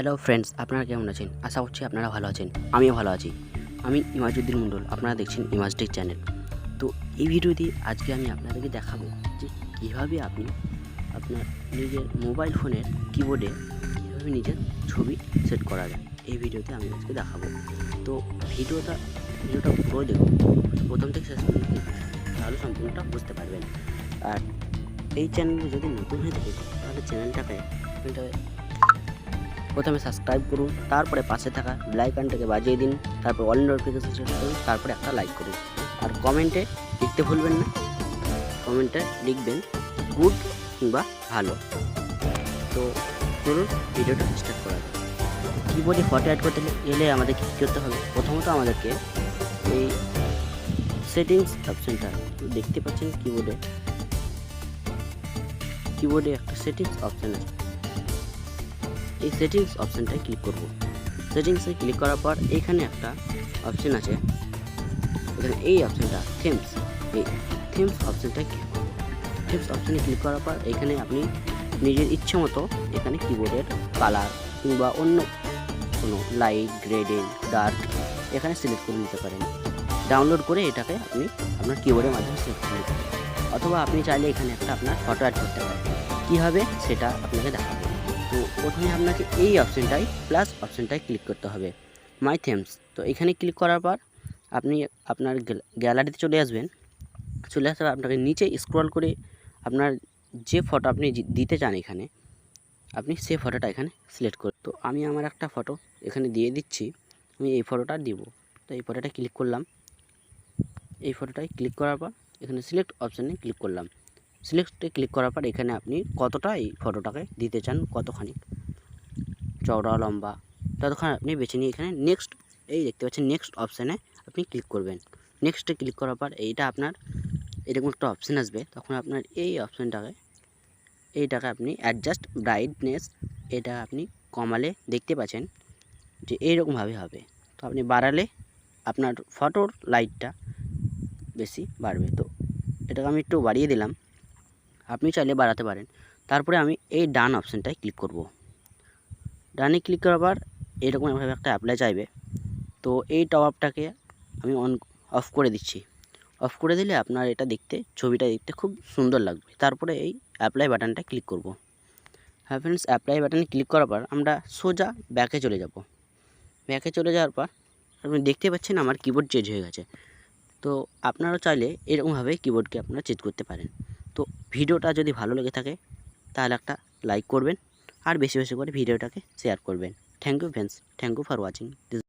Hello friends, আপনারা কেমন আছেন? আশা করছি আপনারা ভালো আছেন। আমিও ভালো আছি। আমি ইমাজউদ্দিন মণ্ডল, আপনারা দেখছেন ইমাজটেক চ্যানেল। তো এই ভিডিওতে আজকে আমি আপনাদেরকে দেখাবো যে কীভাবে আপনি আপনার নিজের মোবাইল ফোনের কিবোর্ডে কীভাবে নিজের ছবি সেট করা যায়। এই ভিডিওতে আমি আজকে দেখাবো। তো ভিডিওটা পুরো দেখুন, প্রথম থেকে শেষ পর্যন্ত দেখুন, তাহলে সম্পূর্ণটা বুঝতে পারবেন। আর এই চ্যানেলে যদি নতুন হয়ে থাকে তাহলে চ্যানেলটাকে প্রথমে সাবস্ক্রাইব করুন, তারপরে পাশে থাকা বেল আইকনটাকে বাজিয়ে দিন, তারপর অল নোটিফিকেশন সেট করুন, তারপরে একটা লাইক করুন। আর কমেন্টে লিখতে ভুলবেন না, কমেন্টে লিখবেন গুড কিংবা ভালো। তো চলুন ভিডিওটা স্টার্ট করা যাক। কিবোর্ডে ফটো অ্যাড করতে গেলে আমাদের কী করতে হবে? প্রথমত আমাদেরকে এই সেটিংস অপশানটা দেখতে পাচ্ছেন, কিবোর্ডে একটা সেটিংস অপশান আছে। এই সেটিংস অপশানটায় ক্লিক করব। সেটিংসে ক্লিক করার পর এখানে একটা অপশান আছে, এখানে এই অপশানটা থিমস, এই থিমস অপশানটায় ক্লিক করব। থিমস অপশানে ক্লিক করার পর এখানে আপনি নিজের ইচ্ছে মতো এখানে কিবোর্ডের কালার কিংবা অন্য কোনো লাইট, গ্রেডেন, ডার্ক এখানে সিলেক্ট করে নিতে পারেন। ডাউনলোড করে এটাকে আপনি আপনার কিবোর্ডের মাধ্যমে সিলেক্ট করে নিতে পারেন, অথবা আপনি চাইলে এখানে একটা আপনার ফটো অ্যাড করতে পারেন। কীভাবে সেটা আপনাকে দেখাবো। তো প্রথমে আপনাকে এই অপশানটায় প্লাস অপশানটায় ক্লিক করতে হবে, মাই থিমস। তো এখানে ক্লিক করার পর আপনি আপনার গ্যালারিতে চলে আসবেন। চলে আসার আপনাকে নিচে স্ক্রল করে আপনার যে ফটো আপনি দিতে চান এখানে আপনি সেই ফটোটা এখানে সিলেক্ট করুন। তো আমি আমার একটা ফটো এখানে দিয়ে দিচ্ছি, আমি এই ফটোটা দিব। তো এই ফটোটা ক্লিক করলাম। এই ফটোটায় ক্লিক করার পর এখানে সিলেক্ট অপশানে ক্লিক করলাম। সিলেক্টে ক্লিক করার পর এখানে আপনি কতটা এই ফটোটাকে দিতে চান, কতখানি চওড়া লম্বা, ততক্ষণ আপনি বেছে নিয়ে এখানে নেক্সট, এই দেখতে পাচ্ছেন নেক্সট অপশানে আপনি ক্লিক করবেন। নেক্সটে ক্লিক করার পর এইটা আপনার এরকম একটা অপশান আসবে, তখন আপনার এই এইটাকে আপনি অ্যাডজাস্ট ব্রাইটনেস, এটা আপনি কমালে দেখতে পাচ্ছেন যে এইরকমভাবে হবে। তো আপনি বাড়ালে আপনার ফটোর লাইটটা বেশি বাড়বে। তো এটাকে আমি একটু বাড়িয়ে দিলাম, আপনি চাইলে বাড়াতে পারেন। তারপরে আমি এই ডান অপশানটায় ক্লিক করব। ডানে ক্লিক করার পর এরকমভাবে একটা অ্যাপ্লাই চাইবে। তো এই টপ আপটাকে আমি অফ করে দিচ্ছি। অফ করে দিলে আপনার এটা ছবিটা দেখতে খুব সুন্দর লাগবে। তারপরে এই অ্যাপ্লাই বাটনটা ক্লিক করব। হ্যাঁ ফ্রেন্ডস, অ্যাপ্লাই বাটনে ক্লিক করার পর আমরা সোজা ব্যাকে চলে যাব। ব্যাকে চলে যাওয়ার পর আপনি দেখতে পাচ্ছেন আমার কিবোর্ড চেঞ্জ হয়ে গেছে। তো আপনারাও চাইলে এরকমভাবে কিবোর্ডকে আপনারা চেঞ্জ করতে পারেন। তো ভিডিওটা যদি ভালো লেগে থাকে তাহলে একটা লাইক করবেন, আর বেশি বেশি করে ভিডিওটাকে শেয়ার করবেন। Thank you friends, thank you for watching this.